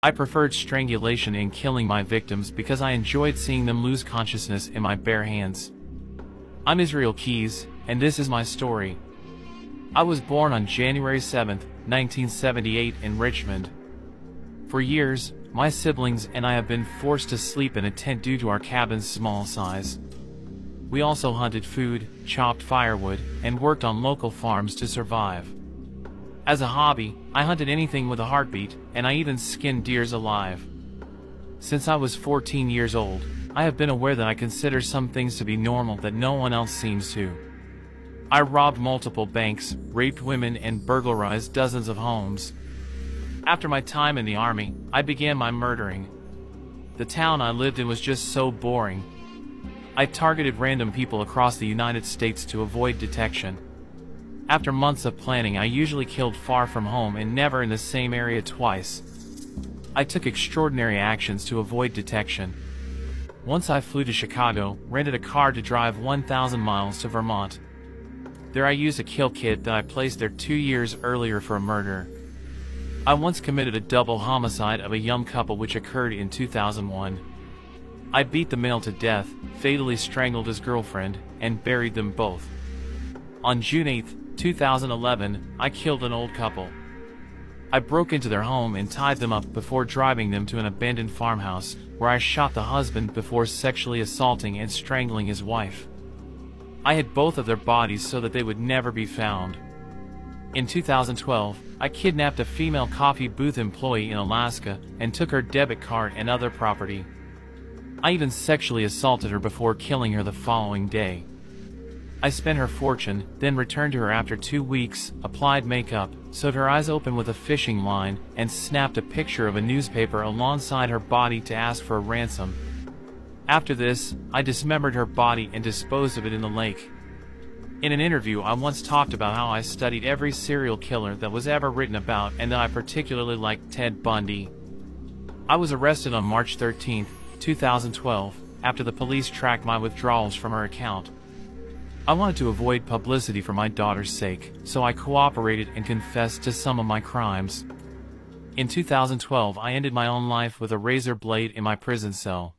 I preferred strangulation in killing my victims because I enjoyed seeing them lose consciousness in my bare hands. I'm Isreal Keys, and this is my story. I was born on January 7, 1978 in Richmond. For years, my siblings and I have been forced to sleep in a tent due to our cabin's small size. We also hunted food, chopped firewood, and worked on local farms to survive. As a hobby, I hunted anything with a heartbeat, and I even skinned deers alive. Since I was 14 years old, I have been aware that I consider some things to be normal that no one else seems to. I robbed multiple banks, raped women, and burglarized dozens of homes. After my time in the army, I began my murdering. The town I lived in was just so boring. I targeted random people across the United States to avoid detection. After months of planning, I usually killed far from home and never in the same area twice. I took extraordinary actions to avoid detection. Once I flew to Chicago, rented a car to drive 1,000 miles to Vermont. There I used a kill kit that I placed there 2 years earlier for a murder. I once committed a double homicide of a young couple which occurred in 2001. I beat the male to death, fatally strangled his girlfriend, and buried them both. On June 8, 2011, I killed an old couple. I broke into their home and tied them up before driving them to an abandoned farmhouse, where I shot the husband before sexually assaulting and strangling his wife. I hid both of their bodies so that they would never be found. In 2012, I kidnapped a female coffee booth employee in Alaska and took her debit card and other property. I even sexually assaulted her before killing her the following day. I spent her fortune, then returned to her after 2 weeks, applied makeup, sewed her eyes open with a fishing line, and snapped a picture of a newspaper alongside her body to ask for a ransom. After this, I dismembered her body and disposed of it in the lake. In an interview, I once talked about how I studied every serial killer that was ever written about and that I particularly liked Ted Bundy. I was arrested on March 13, 2012, after the police tracked my withdrawals from her account. I wanted to avoid publicity for my daughter's sake, so I cooperated and confessed to some of my crimes. In 2012, I ended my own life with a razor blade in my prison cell.